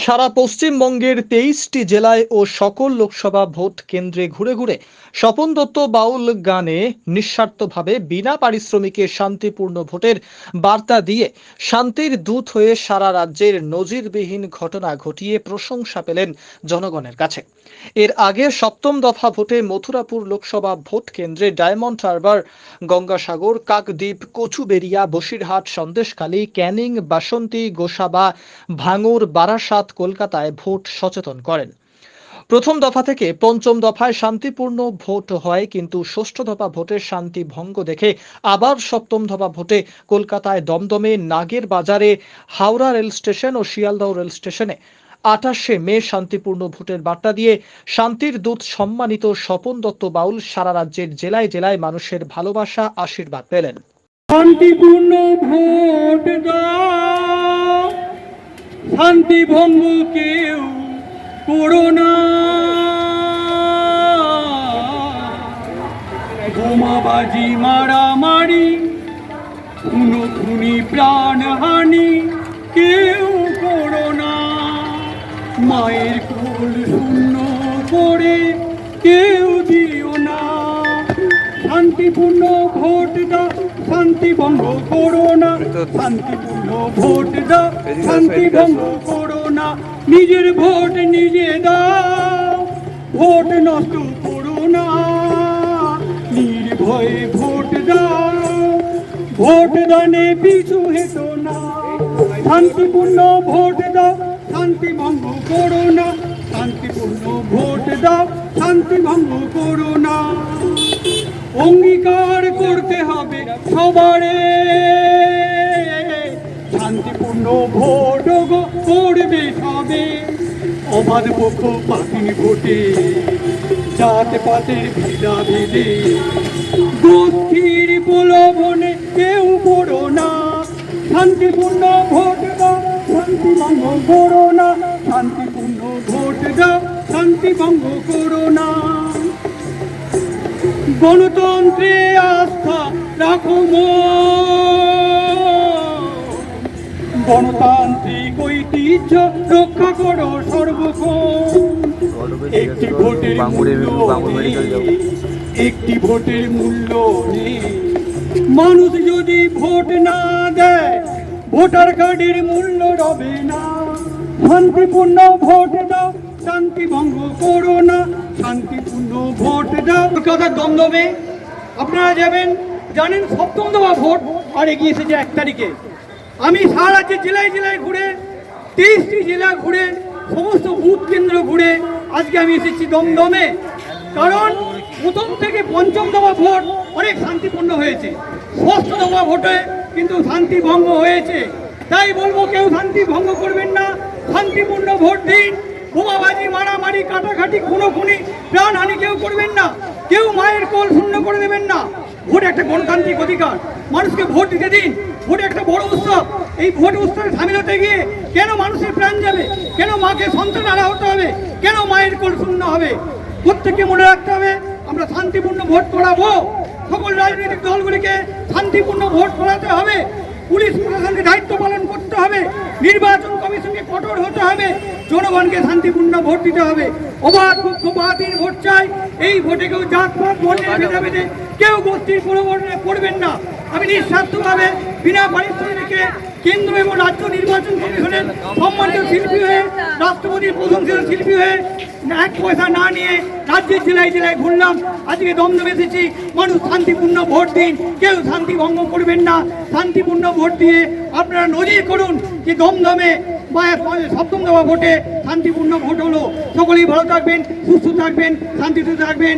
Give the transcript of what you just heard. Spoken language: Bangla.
সারা পশ্চিমবঙ্গের 23টি জেলায় ও সকল লোকসভা ভোট কেন্দ্রে ঘুরে ঘুরে স্বপন দত্ত বাউল গানে নিঃস্বার্থভাবে বিনা পারিশ্রমিকে শান্তিপূর্ণ ভোটের বার্তা দিয়ে শান্তির দূত হয়ে সারা রাজ্যের নজিরবিহীন ঘটনা ঘটিয়ে প্রশংসা পেলেন জনগণের কাছে। এর আগে সপ্তম দফা ভোটে মথুরাপুর লোকসভা ভোট কেন্দ্রে ডায়মন্ড হারবার, গঙ্গাসাগর, কাকদ্বীপ, কচুবেড়িয়া, বসিরহাট, সন্দেশখালী, ক্যানিং, বাসন্তী, গোসাবা, ভাঙড়, বারাসাত, কলকাতায় ভোট সচেতন করেন। প্রথম দফা থেকে পঞ্চম দফায় শান্তিপূর্ণ ভোট হয়, কিন্তু ষষ্ঠ দফা ভোটের শান্তি ভঙ্গ দেখে আবার সপ্তম দফা ভোটে কলকাতায় দমদমে, নাগের বাজারে, হাওড়া রেল স্টেশন ও শিয়ালদহ রেল স্টেশনে 28শে মে শান্তিপূর্ণ ভোটের বার্তা দিয়ে শান্তির দূত সম্মানিত স্বপন দত্ত বাউল সারা রাজ্যের জেলায় জেলায় মানুষের ভালোবাসা আশীর্বাদ পেলেন। শান্তিপূর্ণ ভোট দাও, শান্তি ভঙ্গ কেউ করো না। বোমাবাজি, মারামারি, খুনোখুনি, প্রাণহানি কেউ করো না। মায়ের কোল শূন্য করে কেউ দিও না। শান্তিপূর্ণ ভোট দাও, শান্তি ভঙ্গ করো না। শান্তিপূর্ণ ভোট দাও, শান্তি ভঙ্গ করো না। নিজের ভোট নিজে দাও, ভোট নষ্ট করো না। নির্ভয়ে ভোট দাও, ভোট দানে পিছু হেঁটো না। শান্তিপূর্ণ ভোট দাও, শান্তি ভঙ্গ করো না। শান্তিপূর্ণ ভোট দাও, শান্তি ভঙ্গ করো না। অঙ্গীকার করতে হবে সবারে, শান্তিপূর্ণ ভোট করবে সবে। অবাধ পক্ষপাতিনী ভোটে জাতে পাতের ভেদা ভেদে গোষ্ঠীর প্রলোভনে কেউ করো না। শান্তিপূর্ণ ভোট দাও, শান্তি ভঙ্গ করো না। শান্তিপূর্ণ ভোট দাও, শান্তি ভঙ্গ করো না। গণতন্ত্রে আস্থা রাখো গণতান্ত্রিক ঐতিহ্য রক্ষা করো সর্বক্ষণ। একটি ভোটের মূল্য নেই। মানুষ যদি ভোট না দেয়, ভোটার কার্ডের মূল্য রবে না। শান্তিপূর্ণ ভোট দাও, শান্তি ভঙ্গ করো না। শান্তিপূর্ণ ভোট দাও। কলকাতার দমদমে আপনারা জানেন সপ্তম দফা ভোট আর এগিয়ে এসেছে 1 তারিখে। আমি সারা রাজ্যে জেলায় জেলায় ঘুরে 23টি জেলা ঘুরে সমস্ত বুথ কেন্দ্র ঘুরে আজকে আমি এসেছি দমদমে। কারণ প্রথম থেকে পঞ্চম দফা ভোট অনেক শান্তিপূর্ণ হয়েছে, ষষ্ঠ দফা ভোটে কিন্তু শান্তি ভঙ্গ হয়েছে। তাই বলবো কেউ শান্তি ভঙ্গ করবেন না, শান্তিপূর্ণ ভোট দিন। বোমাবাজি, মারামারি, কাটাকাটি, খুনোখুনি, প্রাণহানি কেউ করবেন না। কেউ মায়ের কোল শূন্য করে দেবেন না। ভোট একটা গণতান্ত্রিক অধিকার, মানুষকে ভোট দিতে দিন। ভোট একটা বড় উৎসব। এই ভোট উৎসবে সামিল হতে গিয়ে কেন মানুষের প্রাণ যাবে, কেন মাকে সন্তান হারা হতে হবে, কেন মায়ের কোল শূন্য হবে? প্রত্যেককে মনে রাখতে হবে আমরা শান্তিপূর্ণ ভোট করাবো। সকল রাজনৈতিক দলগুলিকে শান্তিপূর্ণ ভোট করাতে হবে। পুলিশ প্রশাসনকে দায়িত্ব পালন করতে হবে। নির্বাচন কমিশনকে কঠোর হতে হবে। জনগণকে শান্তিপূর্ণ ভোট দিতে হবে। অবাধ পক্ষপাতহীন ভোট চাই। এই ভোটে কেউ জাতপাত বর্ণের ভেদাভেদে কেউ গোষ্ঠীর প্রলোভনে পড়বেন না। আমি নিঃস্বার্থভাবে বিনা পারিশ্রমিকে কেন্দ্র এবং রাজ্য নির্বাচন কমিশনের সম্মানিত শিল্পী হয়ে, রাষ্ট্রপতির প্রশংসিত শিল্পী হয়ে 1 পয়সা না নিয়ে রাজ্যের জেলায় জেলায় ঘুরলাম। আজকে দমদমে এসেছি। মানুষ শান্তিপূর্ণ ভোট দিন, কেউ শান্তি ভঙ্গ করবেন না। শান্তিপূর্ণ ভোট দিয়ে আপনারা নজির করুন যে দমদমে সপ্তম দফা ভোটে শান্তিপূর্ণ ভোট হলো। সকলেই ভালো থাকবেন, সুস্থ থাকবেন, শান্তিতে থাকবেন।